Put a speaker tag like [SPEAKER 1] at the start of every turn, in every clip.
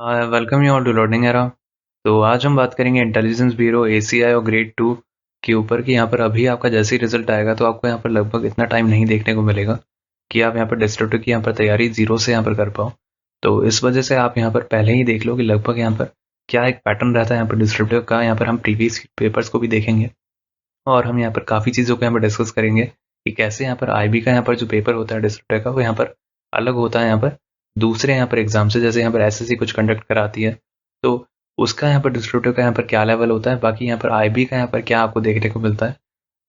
[SPEAKER 1] Welcome you all to learning era. तो आज हम बात करेंगे इंटेलिजेंस ब्यूरो एसीआई और ग्रेड 2 के ऊपर कि यहाँ पर अभी आपका जैसे ही रिजल्ट आएगा तो आपको यहाँ पर लगभग इतना टाइम नहीं देखने को मिलेगा कि आप यहाँ पर डिस्ट्रिक्टिव की यहाँ पर तैयारी जीरो से यहाँ पर कर पाओ। तो इस वजह से आप यहाँ पर पहले ही देख लो कि लगभग यहाँ पर क्या एक पैटर्न रहता है यहाँ पर डिस्ट्रिक्टिव का। यहाँ पर हम प्रीवियस पेपर्स को भी देखेंगे और हम यहाँ पर काफ़ी चीज़ों को यहाँ पर डिस्कस करेंगे कि कैसे यहाँ पर आईबी का यहाँ पर जो पेपर होता है डिस्ट्रिक्टिव का वो यहाँ पर अलग होता है यहाँ पर दूसरे यहाँ पर एग्जाम से। जैसे यहाँ पर एसएससी कुछ कंडक्ट कराती है तो उसका यहाँ पर डिस्ट्रिब्यूटर का यहाँ पर क्या लेवल होता है, बाकी यहाँ पर आईबी का यहाँ पर क्या आपको देखने को मिलता है,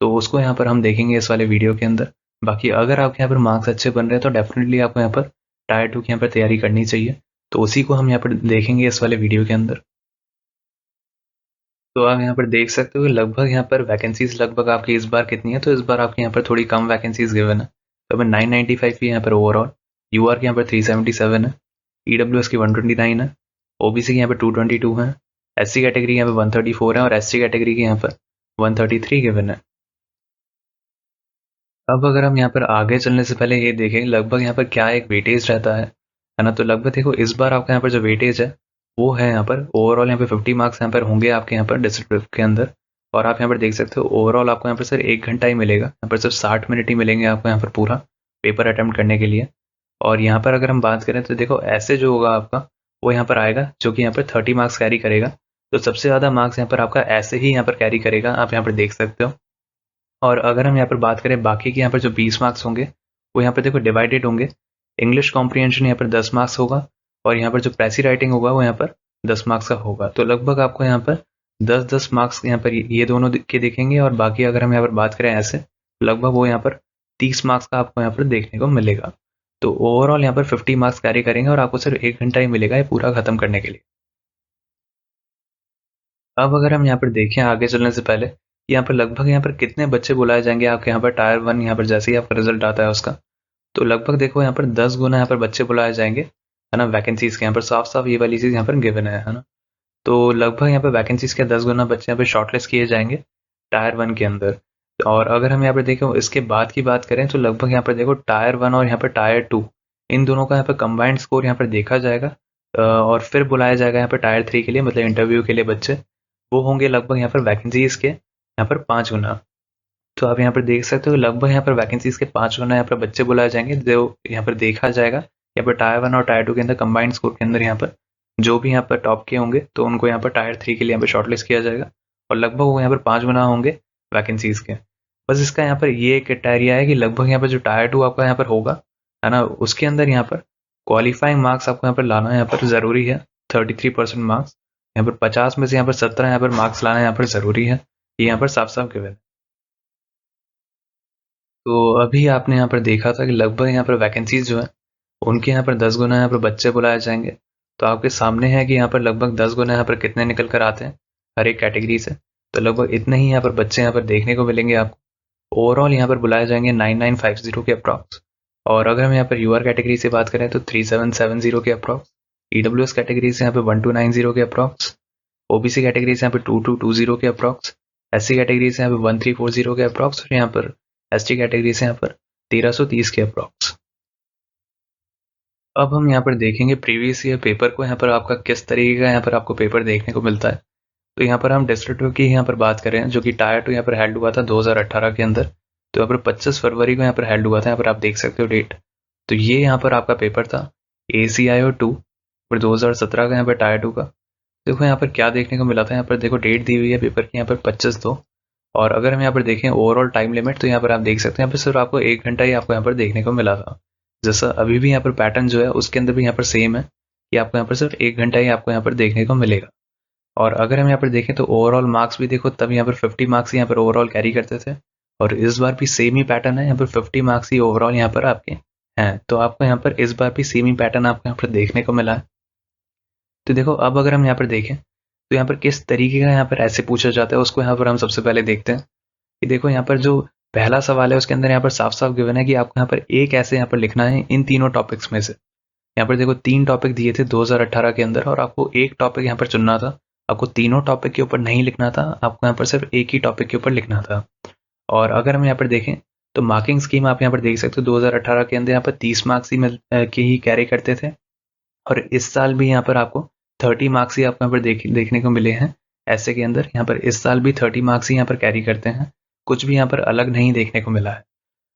[SPEAKER 1] तो उसको यहाँ पर हम देखेंगे इस वाले वीडियो के अंदर। बाकी अगर आपके यहाँ पर मार्क्स अच्छे बन रहे हैं तो डेफिनेटली आपको यहाँ पर टायर 2 की यहाँ पर तैयारी करनी चाहिए, तो उसी को हम यहाँ पर देखेंगे इस वाले वीडियो के अंदर। तो आप यहाँ पर देख सकते हो कि लगभग यहाँ पर वैकेंसीज लगभग आपकी इस बार कितनी है, तो इस बार आपके यहाँ पर थोड़ी कम वैकेंसीज गिवन है। तो हमें 995 की यहाँ पर ओवरऑल, यूआर के यहाँ पर 377 है, ईडब्ल्यूएस की 129 है, ओबीसी की यहाँ पर 222 है, एससी कैटेगरी यहाँ पे 134 है और एसटी कैटेगरी के यहाँ पर 133 गिवन है। अब अगर हम यहाँ पर आगे चलने से पहले ये देखें लगभग यहाँ पर क्या एक वेटेज रहता है ना। तो लगभग देखो इस बार आपका यहाँ पर जो वेटेज है वो है यहाँ पर ओवरऑल यहाँ पे 50 मार्क्स यहाँ पर होंगे आपके यहाँ पर डिस्ट्रिक्ट के अंदर। और आप यहाँ पर देख सकते हो ओवरऑल आपको यहाँ पर सिर्फ 1 घंटा ही मिलेगा, यहाँ पर सिर्फ 60 मिनट ही मिलेंगे आपको यहाँ पर पूरा पेपर अटेम्प्ट करने के लिए। और यहाँ पर अगर हम बात करें तो देखो ऐसे जो होगा आपका वो यहाँ पर आएगा जो कि यहाँ पर 30 मार्क्स कैरी करेगा। तो सबसे ज़्यादा मार्क्स यहाँ पर आपका ऐसे ही यहाँ पर कैरी करेगा, आप यहाँ पर देख सकते हो। और अगर हम यहाँ पर बात करें बाकी के यहाँ पर जो 20 मार्क्स होंगे वो यहाँ पर देखो डिवाइडेड होंगे। इंग्लिश कॉम्प्रिहेंशन यहाँ पर 10 मार्क्स होगा और यहाँ पर जो प्रेसी राइटिंग होगा वो यहाँ पर 10 मार्क्स का होगा। तो लगभग आपको यहाँ पर 10-10 मार्क्स यहाँ पर ये दोनों के दिखेंगे और बाकी अगर हम यहाँ पर बात करें ऐसे लगभग वो यहाँ पर 30 मार्क्स का आपको यहाँ पर देखने को मिलेगा। तो ओवरऑल यहाँ पर 50 मार्क्स कैरी करेंगे और आपको सिर्फ 1 घंटा ही मिलेगा ये पूरा खत्म करने के लिए। अब अगर हम यहाँ पर देखें आगे चलने से पहले यहाँ पर लगभग यहाँ पर कितने बच्चे बुलाए जाएंगे आपके यहाँ पर टायर 1 यहाँ पर जैसे ही आपका रिजल्ट आता है उसका, तो लगभग देखो यहाँ पर 10 गुना यहाँ पर बच्चे बुलाए जाएंगे है ना। वैकेंसीज के यहाँ पर साफ साफ ये वाली चीज़ यहाँ पर गिवन है ना। तो लगभग यहाँ पर वैकेंसीज के 10 गुना बच्चे यहाँ पर शॉर्टलिस्ट किए जाएंगे टायर 1 के अंदर। और अगर हम यहाँ पर देखें इसके बाद की बात करें तो लगभग यहाँ पर देखो टायर 1 और यहाँ पर टायर 2 इन दोनों का यहाँ पर कंबाइंड स्कोर यहाँ पर देखा जाएगा और फिर बुलाया जाएगा यहाँ पर टायर 3 के लिए, मतलब इंटरव्यू के लिए बच्चे वो होंगे लगभग यहाँ पर वैकेंसीज के यहाँ पर 5 गुना। तो आप यहाँ पर देख सकते हो लगभग यहाँ पर वैकेंसीज के 5 गुना यहाँ पर बच्चे बुलाए जाएंगे जो यहाँ पर देखा जाएगा यहाँ पर टायर 1 और टायर 2 के अंदर कंबाइंड स्कोर के अंदर यहाँ पर जो भी यहाँ पर टॉप के होंगे तो उनको यहाँ पर टायर 3 के लिए यहाँ पर शॉर्टलिस्ट किया जाएगा और लगभग वो यहाँ पर 5 गुना होंगे वैकेंसीज के। बस इसका यहाँ पर ये क्राइटेरिया है कि लगभग यहाँ पर जो टायर 2 आपका यहाँ पर होगा है ना उसके अंदर यहाँ पर क्वालिफाइंग मार्क्स आपको यहाँ पर लाना यहाँ पर ज़रूरी है 33% मार्क्स। यहाँ पर 50 में से यहाँ पर 17 यहाँ पर मार्क्स लाना यहाँ पर ज़रूरी है, ये यहाँ पर साफ साफ गिवन है। तो अभी आपने यहाँ पर देखा था कि लगभग यहाँ पर वैकेंसीज जो है उनके यहाँ पर 10 गुना यहाँ पर बच्चे बुलाए जाएंगे। तो आपके सामने है कि यहाँ पर लगभग 10 गुना यहाँ पर कितने निकल कर आते हैं हर एक कैटेगरी से, तो लगभग इतने ही यहाँ पर बच्चे यहाँ पर देखने को मिलेंगे आपको। ओवरऑल यहाँ पर बुलाए जाएंगे 9950 के अप्रॉक्स। और अगर हम यहाँ पर यूआर कैटेगरी से बात करें तो 3770 के अप्रॉक्स, ईडब्ल्यूएस कैटेगरी से यहाँ पे 1290 के अप्रॉक्स, ओबीसी कैटेगरी से यहाँ पे 2220 के अप्रॉक्स, एससी कैटेगरी से यहाँ पे 1340 के अप्रॉक्स और यहाँ पर एसटी कैटेगरी से यहाँ पर 1330 के अप्रॉक्स। अब हम यहाँ पर देखेंगे प्रीवियस ईयर पेपर को, यहाँ पर आपका किस तरीके का यहाँ पर आपको पेपर देखने को मिलता है। तो यहाँ पर हम डिस्ट्रिक्ट की यहाँ पर बात करें जो कि टायर 2 यहाँ पर हेल्ड हुआ था 2018 के अंदर। तो यहाँ पर 25 फरवरी को यहाँ पर हेल्ड हुआ था, यहाँ पर आप देख सकते हो डेट। तो ये यहाँ पर आपका पेपर था ACIO 2 पर 2017 का यहाँ पर टायर 2 का। देखो यहाँ पर क्या देखने को मिला था, यहाँ पर देखो डेट दी हुई है पेपर की यहाँ पर 25/2। और अगर हम यहाँ पर देखें ओवरऑल टाइम लिमिट तो यहाँ पर आप देख सकते हैं यहाँ पर सिर्फ आपको 1 घंटा ही आपको यहाँ पर देखने को मिला था। जैसा अभी भी यहाँ पर पैटर्न जो है उसके अंदर भी यहाँ पर सेम है कि आपको यहाँ पर सिर्फ 1 घंटा ही आपको यहाँ पर देखने को मिलेगा। और अगर हम यहाँ पर देखें तो ओवरऑल मार्क्स भी देखो तब यहाँ पर 50 मार्क्स यहाँ पर ओवरऑल कैरी करते थे और इस बार भी सेम ही पैटर्न है, यहाँ पर 50 मार्क्स ही ओवरऑल यहाँ पर आपके हैं। तो आपको यहाँ पर इस बार भी सेम ही पैटर्न आपको यहाँ पर देखने को मिला है। तो देखो अब अगर हम यहाँ पर देखें तो यहाँ पर किस तरीके का यहाँ पर ऐसे पूछा जाता है उसको यहाँ पर हम सबसे पहले देखते हैं कि देखो यहाँ पर जो पहला सवाल है उसके अंदर यहाँ पर साफ साफ गिवन है कि आपको यहाँ पर एक ऐसे यहाँ पर लिखना है इन तीनों टॉपिक्स में से। यहाँ पर देखो 3 टॉपिक दिए थे 2018 के अंदर और आपको एक टॉपिक यहाँ पर चुनना था। आपको तीनों टॉपिक के ऊपर नहीं लिखना था, आपको यहाँ पर सिर्फ एक ही टॉपिक के ऊपर लिखना था। और अगर हम यहाँ पर देखें तो मार्किंग स्कीम आप यहाँ पर देख सकते हो 2018 के अंदर यहाँ पर 30 मार्क्स ही के ही कैरी करते थे और इस साल भी यहाँ पर आपको 30 मार्क्स ही आपको यहाँ पर देखने को मिले हैं ऐसे के अंदर। यहाँ पर इस साल भी 30 मार्क्स ही यहाँ पर कैरी करते हैं, कुछ भी यहाँ पर अलग नहीं देखने को मिला है।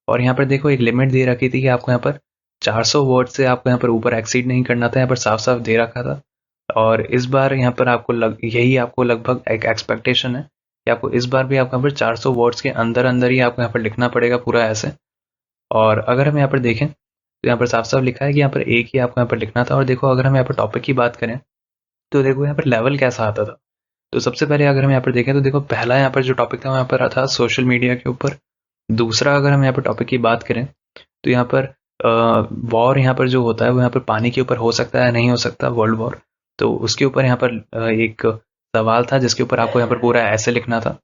[SPEAKER 1] और यहाँ पर देखो एक लिमिट दे रखी थी कि आपको यहाँ पर 400 वर्ड से आपको यहाँ पर ऊपर एक्सीड नहीं करना था, यहाँ पर साफ साफ दे रखा था। और इस बार यहाँ पर आपको यही आपको लगभग एक एक्सपेक्टेशन है कि आपको इस बार भी आपको यहाँ पर 400 वर्ड्स के अंदर अंदर ही आपको यहाँ पर लिखना पड़ेगा पूरा ऐसे। और अगर हम यहाँ पर देखें तो यहाँ पर साफ साफ लिखा है कि यहाँ पर एक ही आपको यहाँ पर लिखना था। और देखो अगर हम यहाँ पर टॉपिक की बात करें तो देखो यहाँ पर लेवल कैसा आता था। तो सबसे पहले अगर हम यहाँ पर देखें तो देखो पहला यहाँ पर जो टॉपिक था वहाँ पर था सोशल मीडिया के ऊपर। दूसरा अगर हम यहाँ पर टॉपिक की बात करें तो यहाँ पर वॉर यहाँ पर जो होता है वो यहाँ पर पानी के ऊपर हो सकता है नहीं हो सकता, वर्ल्ड वॉर। तो उसके ऊपर यहाँ पर एक सवाल था जिसके ऊपर आपको यहाँ पर पूरा ऐसे लिखना था।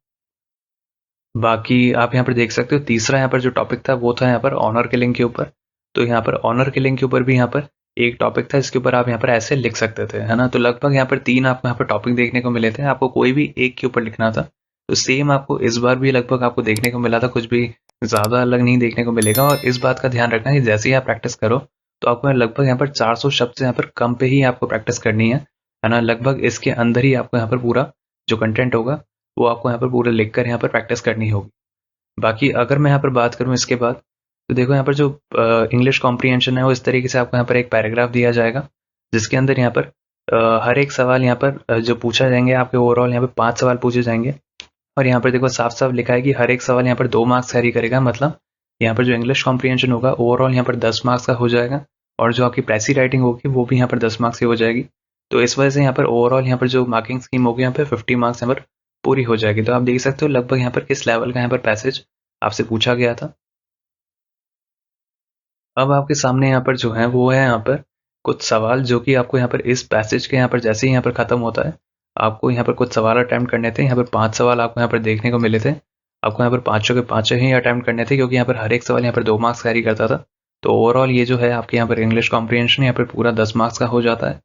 [SPEAKER 1] बाकी आप यहाँ पर देख सकते हो तीसरा यहाँ पर जो टॉपिक था वो था यहाँ पर ऑनर किलिंग के ऊपर। तो यहाँ पर ऑनर किलिंग के ऊपर भी यहाँ पर एक टॉपिक था जिसके ऊपर आप यहाँ पर ऐसे लिख सकते थे, है ना। तो लगभग यहाँ पर 3 आपको यहाँ पर टॉपिक देखने को मिले थे, आपको कोई भी एक के ऊपर लिखना था। तो सेम आपको इस बार भी लगभग आपको देखने को मिला था, कुछ भी ज़्यादा अलग नहीं देखने को मिलेगा। और इस बात का ध्यान रखना कि जैसे ही आप प्रैक्टिस करो तो आपको लगभग यहाँ पर 400 शब्द से यहाँ पर कम पे ही आपको प्रैक्टिस करनी है ना। लगभग इसके अंदर ही आपको यहाँ पर पूरा जो कंटेंट होगा वो आपको यहाँ पर पूरा लिख कर यहाँ पर प्रैक्टिस करनी होगी। बाकी अगर मैं यहाँ पर बात करूँ इसके बाद तो देखो यहाँ पर जो इंग्लिश कॉम्प्रीहेंशन है वो इस तरीके से आपको यहाँ पर एक पैराग्राफ दिया जाएगा जिसके अंदर यहाँ पर हर एक सवाल यहाँ पर जो पूछा जाएंगे आपके ओवरऑल यहाँ पर 5 सवाल पूछे जाएंगे। और यहाँ पर देखो साफ साफ लिखा है कि हर एक सवाल यहाँ पर 2 मार्क्स कैरी करेगा, मतलब यहाँ पर जो इंग्लिश कॉम्प्रीहेंशन होगा ओवरऑल यहाँ पर 10 मार्क्स का हो जाएगा और जो आपकी प्रेसी राइटिंग होगी वो भी यहाँ पर 10 मार्क्स की हो जाएगी। तो इस वजह से यहाँ पर ओवरऑल यहाँ पर जो मार्किंग स्कीम होगी यहाँ पर 50 मार्क्स यहाँ पर पूरी हो जाएगी। तो आप देख सकते हो लगभग यहाँ पर किस लेवल का यहाँ पर पैसेज आपसे पूछा गया था। अब आपके सामने यहाँ पर जो है वो है यहाँ पर कुछ सवाल जो कि आपको यहाँ पर इस पैसेज के यहाँ पर जैसे ही यहाँ पर खत्म होता है आपको यहाँ पर कुछ सवाल अटैम्प्ट करने थे। यहाँ पर 5 सवाल आपको यहाँ पर देखने को मिले थे, आपको यहाँ पर पाँचों के पाँचों ही अटैम्प्ट करने थे क्योंकि यहाँ पर हर एक सवाल यहाँ पर 2 मार्क्स कैरी करता था। तो ओवरऑल ये जो है आपके यहाँ पर इंग्लिश कॉम्प्रीहेंशन यहाँ पर पूरा 10 मार्क्स का हो जाता है।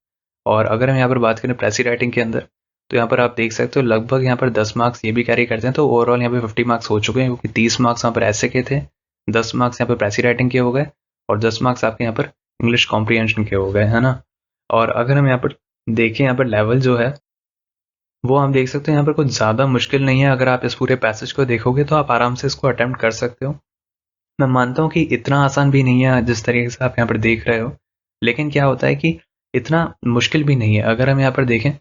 [SPEAKER 1] और अगर हम यहाँ पर बात करें प्रेसी राइटिंग के अंदर तो यहाँ पर आप देख सकते हो लगभग यहाँ पर 10 मार्क्स ये भी कैरी करते हैं। तो ओवरऑल यहाँ पर 50 मार्क्स हो चुके हैं क्योंकि 30 मार्क्स यहाँ पर ऐसे के थे, 10 मार्क्स यहाँ पर प्रेसी राइटिंग के हो गए और 10 मार्क्स आपके यहाँ पर इंग्लिश कॉम्प्रीहेंशन के हो गए, है ना। और अगर हम यहाँ पर देखें यहाँ पर लेवल जो है वो हम देख सकते हैं यहाँ पर कुछ ज़्यादा मुश्किल नहीं है। अगर आप इस पूरे पैसेज को देखोगे तो आप आराम से इसको अटेम्प्ट कर सकते हो। मैं मानता हूँ कि इतना आसान भी नहीं है जिस तरीके से आप यहाँ पर देख रहे हो, लेकिन क्या होता है कि इतना मुश्किल भी नहीं है। अगर हम यहाँ पर देखें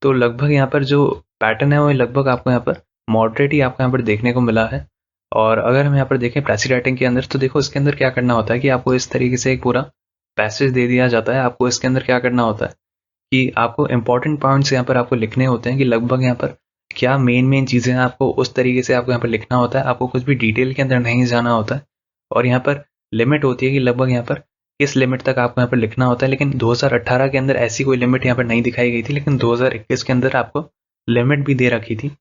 [SPEAKER 1] तो लगभग यहाँ पर जो पैटर्न है वो लगभग आपको यहाँ पर मॉडरेट ही आपको यहाँ पर देखने को मिला है। और अगर हम यहाँ पर देखें प्रेसी राइटिंग के अंदर तो देखो इसके अंदर क्या करना होता है कि आपको इस तरीके से एक पूरा पैसेज दे दिया जाता है। आपको इसके अंदर क्या करना होता है कि आपको इंपॉर्टेंट पॉइंट्स यहाँ पर आपको लिखने होते हैं कि लगभग यहाँ पर क्या मेन चीज़ें हैं, आपको उस तरीके से आपको यहाँ पर लिखना होता है। आपको कुछ भी डिटेल के अंदर नहीं जाना होता है। और यहाँ पर लिमिट होती है कि लगभग यहाँ पर किस लिमिट तक आपको यहाँ पर लिखना होता है। लेकिन 2018 के अंदर ऐसी कोई लिमिट यहाँ पर नहीं दिखाई गई थी, लेकिन 2021 के अंदर आपको लिमिट भी दे रखी थी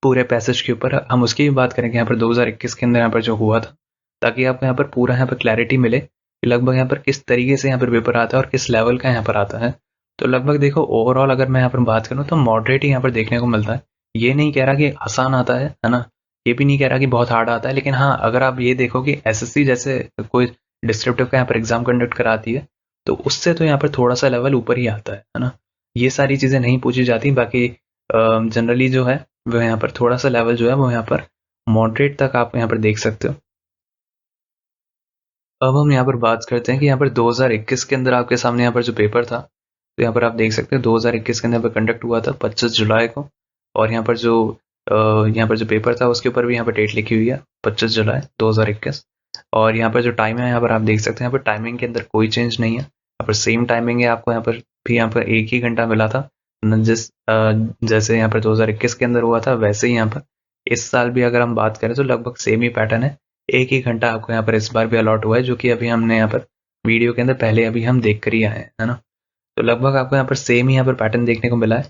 [SPEAKER 1] पूरे पैसेज के ऊपर। हम उसकी भी बात करेंगे यहाँ पर 2021 के अंदर यहाँ पर जो हुआ था, ताकि आपको यहाँ पर पूरा यहाँ पर क्लैरिटी मिले कि लगभग यहाँ पर किस तरीके से यहाँ पर पेपर आता है और किस लेवल का यहाँ पर आता है। तो लगभग देखो ओवरऑल अगर मैं यहाँ पर बात करूँ तो मॉडरेट ही यहाँ पर देखने को मिलता है। ये नहीं कह रहा कि आसान आता है ना, ये भी नहीं कह रहा कि बहुत हार्ड आता है। लेकिन हाँ, अगर आप ये देखो कि एसएससी जैसे कोई डिस्क्रिप्टिव का यहाँ पर एग्जाम कंडक्ट कराती है तो उससे तो यहाँ पर थोड़ा सा लेवल ऊपर ही आता है ना। ये सारी चीज़ें नहीं पूछी जाती, बाकी जनरली जो है वो यहाँ पर थोड़ा सा लेवल जो है वो यहाँ पर मॉडरेट तक आप यहाँ पर देख सकते हो। अब हम यहाँ पर बात करते हैं कि यहाँ पर 2021 के अंदर आपके सामने यहाँ पर जो पेपर था तो यहाँ पर आप देख सकते हो 2021 के अंदर कंडक्ट हुआ था 25 जुलाई को। और यहाँ पर जो पेपर था उसके ऊपर भी यहाँ पर डेट लिखी हुई है 25 जुलाई 2021। और यहाँ पर जो टाइम है यहाँ पर आप देख सकते हैं यहाँ पर टाइमिंग के अंदर कोई चेंज नहीं है, यहाँ पर सेम टाइमिंग है। आपको यहाँ पर भी यहाँ पर 1 ही घंटा मिला था जैसे यहाँ पर 2021 के अंदर हुआ था वैसे ही यहाँ पर इस साल भी अगर हम बात करें तो लगभग सेम ही पैटर्न है। 1 ही घंटा आपको यहाँ पर इस बार भी अलॉट हुआ है, जो कि अभी हमने यहाँ पर वीडियो के अंदर पहले अभी हम देख कर ही आए हैं, है ना। तो लगभग आपको यहाँ पर सेम ही यहाँ पर पैटर्न देखने को मिला है।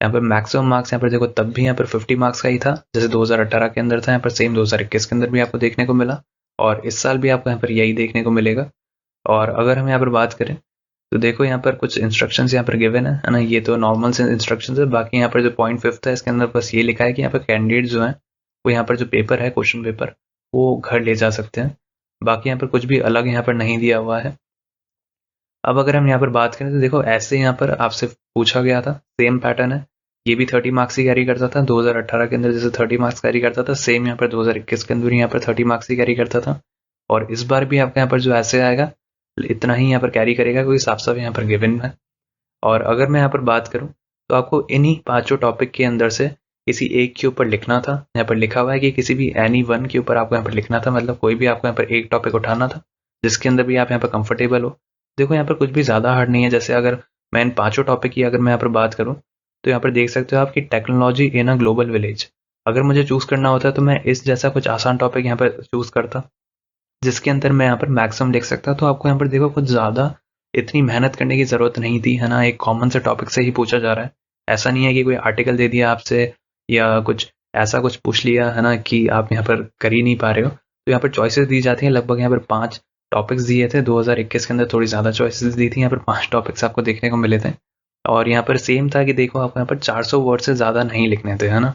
[SPEAKER 1] यहाँ पर मैक्सिमम मार्क्स यहाँ पर देखो तब भी यहाँ पर 50 मार्क्स का ही था जैसे 2018 के अंदर था, यहाँ पर सेम 2021 के अंदर भी आपको देखने को मिला और इस साल भी आपको यहाँ पर यही देखने को मिलेगा। और अगर हम यहाँ पर बात करें तो देखो यहाँ पर कुछ इंस्ट्रक्शंस यहाँ पर गिवन है ना, ये तो नॉर्मल से इंस्ट्रक्शंस है। बाकी यहाँ पर जो पॉइंट 5 है इसके अंदर बस ये लिखा है कि यहाँ पर कैंडिडेट जो है वो यहाँ पर जो पेपर है क्वेश्चन पेपर वो घर ले जा सकते हैं। बाकी यहाँ पर कुछ भी अलग यहाँ पर नहीं दिया हुआ है। अब अगर हम यहाँ पर बात करें तो देखो ऐसे यहाँ पर आपसे पूछा गया था, सेम पैटर्न है, ये भी 30 मार्क्स ही कैरी करता था 2018 के अंदर, जैसे 30 मार्क्स कैरी करता था, सेम यहाँ पर 2021 के अंदर यहाँ पर 30 मार्क्स ही कैरी करता था। और इस बार भी आपका यहाँ पर जो ऐसे आएगा इतना ही यहाँ पर कैरी करेगा, क्योंकि साफ साफ यहाँ पर गिवन है। और अगर मैं यहाँ पर बात करूँ तो आपको इन्हीं पांचों टॉपिक के अंदर से किसी एक के ऊपर लिखना था। यहाँ पर लिखा हुआ है कि किसी भी एनी वन के ऊपर आपको यहाँ पर लिखना था, मतलब कोई भी आपको यहाँ पर एक टॉपिक उठाना था जिसके अंदर भी आप यहाँ पर कंफर्टेबल हो। देखो यहाँ पर कुछ भी ज़्यादा हार्ड नहीं है। जैसे अगर मैं इन पांचों टॉपिक की अगर मैं यहाँ पर बात करूँ तो यहाँ पर देख सकते हो आपकी technology in a global village. अगर मुझे चूज़ करना होता तो मैं इस जैसा कुछ आसान टॉपिक यहाँ पर चूज़ करता जिसके अंदर मैं यहाँ पर मैक्सिमम लिख सकता। तो आपको यहाँ पर देखो कुछ ज़्यादा इतनी मेहनत करने की ज़रूरत नहीं थी, है ना। एक कॉमन से टॉपिक से ही पूछा जा रहा है। ऐसा नहीं है कि कोई आर्टिकल दे दिया आपसे या कुछ ऐसा कुछ पूछ लिया, है ना, कि आप यहाँ पर कर ही नहीं पा रहे हो। तो यहाँ पर चॉइसेस दी जाती हैं, लगभग यहाँ पर 5 टॉपिक्स दिए थे। 2021 के अंदर थोड़ी ज़्यादा चॉइसेस दी थी, यहाँ पर 5 टॉपिक्स आपको देखने को मिले थे। और यहाँ पर सेम था कि देखो आपको यहाँ पर 400 वर्ड से ज़्यादा नहीं लिखने थे, है ना,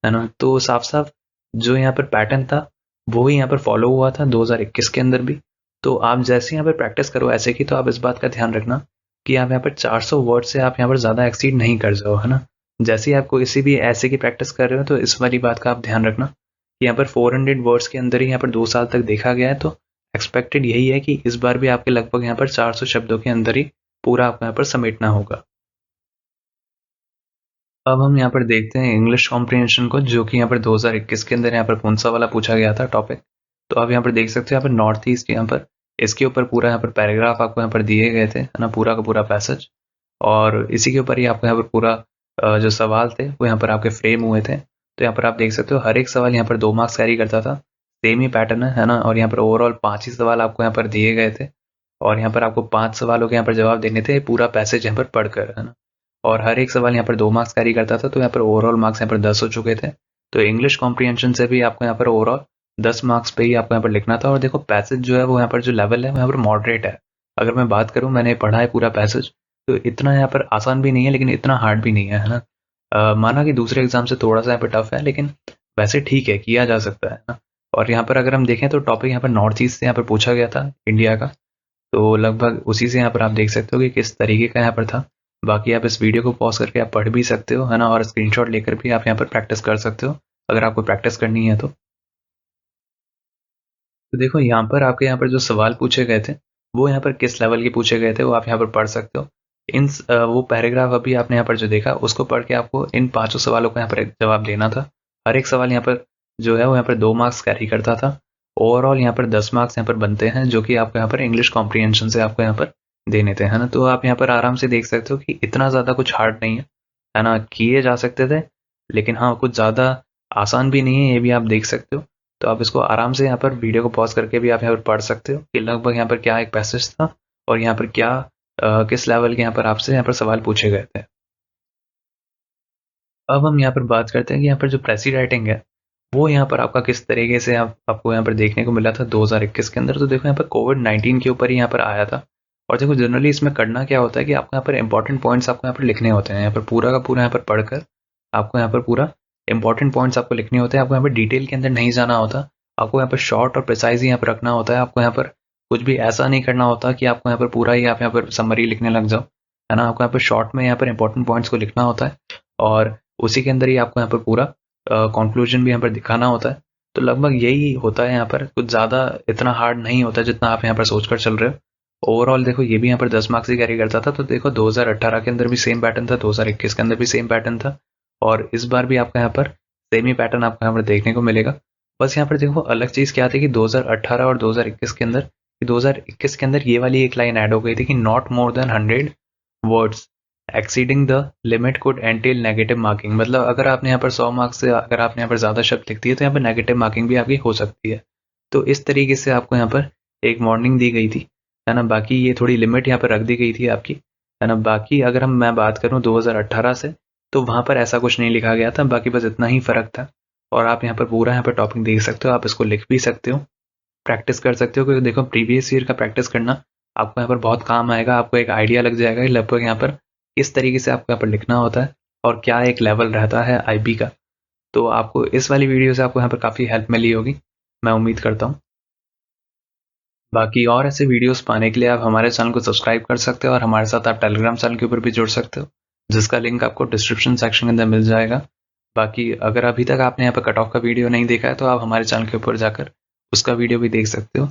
[SPEAKER 1] है ना। तो साफ साफ जो यहाँ पर पैटर्न था वो ही यहाँ पर फॉलो हुआ था 2021 के अंदर भी। तो आप जैसे यहाँ पर प्रैक्टिस करो ऐसे की, तो आप इस बात का ध्यान रखना कि आप यहाँ पर 400 वर्ड से आप यहाँ पर ज़्यादा एक्सीड नहीं कर जाओ, है ना। जैसे ही आप किसी भी ऐसे की प्रैक्टिस कर रहे हो तो इस वाली बात का आप ध्यान रखना कि यहाँ पर 400 वर्ड्स के अंदर ही यहाँ पर 2 साल तक देखा गया है। तो एक्सपेक्टेड यही है कि इस बार भी आपके लगभग यहाँ पर 400 शब्दों के अंदर ही पूरा आपको यहाँ पर समेटना होगा। अब हम यहाँ पर देखते हैं इंग्लिश कॉम्प्रिहेंशन को, जो कि यहाँ पर 2021 के अंदर यहाँ पर कौन सा वाला पूछा गया था टॉपिक। तो आप यहाँ पर देख सकते हो यहाँ पर नॉर्थ ईस्ट, यहाँ पर इसके ऊपर पूरा यहाँ पर पैराग्राफ आपको यहाँ पर दिए गए थे, है ना, पूरा का पूरा पैसेज। और इसी के ऊपर ही आपको यहाँ पर पूरा जो सवाल थे वो यहाँ पर आपके फ्रेम हुए थे। तो यहाँ पर आप देख सकते हो हर एक सवाल यहाँ पर 2 मार्क्स कैरी करता था, सेम ही पैटर्न है ना। और यहाँ पर ओवरऑल 5 ही सवाल आपको यहाँ पर दिए गए थे और यहाँ पर आपको 5 सवालों के यहाँ पर जवाब देने थे पूरा पैसेज यहाँ पर पढ़कर, है ना। और हर एक सवाल यहाँ पर 2 मार्क्स कैरी करता था, तो यहाँ पर ओवरऑल मार्क्स यहाँ पर 10 हो चुके थे। तो इंग्लिश कॉम्प्रिहेंशन से भी आपको यहाँ पर ओवरऑल 10 मार्क्स पे ही आपको यहाँ पर लिखना था। और देखो पैसेज जो है वो यहाँ पर जो लेवल है वो यहाँ पर मॉडरेट है। अगर मैं बात करूँ, मैंने पढ़ा है पूरा पैसेज, तो इतना यहाँ पर आसान भी नहीं है लेकिन इतना हार्ड भी नहीं है ना। माना कि दूसरे एग्जाम से थोड़ा सा यहाँ पर टफ है, लेकिन वैसे ठीक है, किया जा सकता है ना। और यहाँ पर अगर हम देखें तो टॉपिक यहाँ पर नॉर्थ ईस्ट से यहाँ पर पूछा गया था इंडिया का, तो लगभग उसी से यहाँ पर आप देख सकते हो कि किस तरीके का यहाँ पर था। बाकी आप इस वीडियो को पॉज करके आप पढ़ भी सकते हो, है ना, और स्क्रीनशॉट लेकर भी आप यहाँ पर प्रैक्टिस कर सकते हो अगर आपको प्रैक्टिस करनी है तो देखो यहाँ पर आपके यहाँ पर जो सवाल पूछे गए थे वो यहाँ पर किस लेवल के पूछे गए थे वो आप यहाँ पर पढ़ सकते हो। वो पैराग्राफ अभी आपने यहाँ पर जो देखा उसको पढ़ के आपको इन 5 सवालों का यहाँ पर जवाब देना था। हर एक सवाल यहाँ पर जो है वो यहाँ पर 2 मार्क्स कैरी करता था। ओवरऑल यहाँ पर 10 मार्क्स यहाँ पर बनते हैं, जो कि आपको यहाँ पर इंग्लिश कॉम्प्रिहेंशन से आपको यहाँ पर देने थे, है ना। तो आप यहाँ पर आराम से देख सकते हो कि इतना ज़्यादा कुछ हार्ड नहीं है ना, किए जा सकते थे, लेकिन हाँ कुछ ज़्यादा आसान भी नहीं है, ये भी आप देख सकते हो। तो आप इसको आराम से यहाँ पर वीडियो को पॉज करके भी आप यहाँ पर पढ़ सकते हो कि लगभग यहाँ पर क्या एक पैसेज था और यहाँ पर क्या किस लेवल के यहाँ पर आपसे यहाँ पर सवाल पूछे गए थे। अब हम यहाँ पर बात करते हैं कि यहाँ पर जो प्रेसी राइटिंग है वो यहाँ पर आपका किस तरीके से आपको यहाँ पर देखने को मिला था 2021 के अंदर। तो देखो यहाँ पर कोविड-19 के ऊपर ही यहाँ पर आया था। और देखो जनरली इसमें करना क्या होता है कि आपको यहाँ पर इंपॉर्टेंट पॉइंट्स आपको यहाँ पर लिखने होते हैं। यहाँ पर पूरा का पूरा यहाँ पर पढ़कर आपको यहाँ पर पूरा इंपॉर्टेंट पॉइंट्स आपको लिखने होते हैं। आपको यहाँ पर डिटेल के अंदर नहीं जाना होता, आपको यहाँ पर शॉर्ट और प्रिसाइज यहाँ पर रखना होता है। आपको यहाँ पर कुछ भी ऐसा नहीं करना होता कि आपको यहाँ पर पूरा ही आप यहाँ पर समरी लिखने लग जाओ, है ना। आपको यहाँ पर शॉर्ट में यहाँ पर इंपॉर्टेंट पॉइंट्स को लिखना होता है और उसी के अंदर ही आपको यहाँ पर पूरा कंक्लूजन भी यहाँ पर दिखाना होता है। तो लगभग यही होता है यहाँ पर, कुछ ज़्यादा इतना हार्ड नहीं होता जितना आप यहाँ पर सोचकर चल रहे हो। ओवरऑल देखो ये भी यहाँ पर 10 मार्क्स ही कैरी करता था। तो देखो 2018 के अंदर भी सेम पैटर्न था, 2021 के अंदर भी सेम पैटर्न था और इस बार भी आपका यहाँ पर सेम ही पैटर्न आपको यहाँ पर देखने को मिलेगा। बस यहाँ पर देखो अलग चीज़ क्या थी कि 2018 और 2021 के अंदर, 2021 के अंदर ये वाली एक लाइन ऐड हो गई थी कि not more than 100 words exceeding the limit could entail negative marking. मतलब अगर आपने यहाँ पर 100 मार्क्स से अगर आपने यहाँ पर ज़्यादा शब्द लिख दिए तो यहाँ पर नेगेटिव मार्किंग भी आपकी हो सकती है। तो इस तरीके से आपको यहाँ पर एक वार्निंग दी गई थी, है ना। बाकी ये थोड़ी लिमिट यहाँ पर रख दी गई थी आपकी, है ना। बाकी अगर मैं बात करूँ 2018 से, तो वहाँ पर ऐसा कुछ नहीं लिखा गया था, बाकी बस इतना ही फ़र्क था। और आप यहाँ पर पूरा यहाँ पर टॉपिक देख सकते हो, आप इसको लिख भी सकते हो, प्रैक्टिस कर सकते हो, क्योंकि देखो प्रीवियस ईयर का प्रैक्टिस करना आपको यहाँ पर बहुत काम आएगा। आपको एक आइडिया लग जाएगा कि लगभग यहाँ पर किस तरीके से आपको यहाँ पर लिखना होता है और क्या एक लेवल रहता है आईबी का। तो आपको इस वाली वीडियो से आपको यहाँ पर काफ़ी हेल्प मिली होगी, मैं उम्मीद करता हूँ। बाकी और ऐसे वीडियोस पाने के लिए आप हमारे चैनल को सब्सक्राइब कर सकते हो और हमारे साथ आप टेलीग्राम चैनल के ऊपर भी जुड़ सकते हो, जिसका लिंक आपको डिस्क्रिप्शन सेक्शन के अंदर मिल जाएगा। बाकी अगर अभी तक आपने यहाँ पर कट ऑफ का वीडियो नहीं देखा है तो आप हमारे चैनल के ऊपर जाकर उसका वीडियो भी देख सकते हो।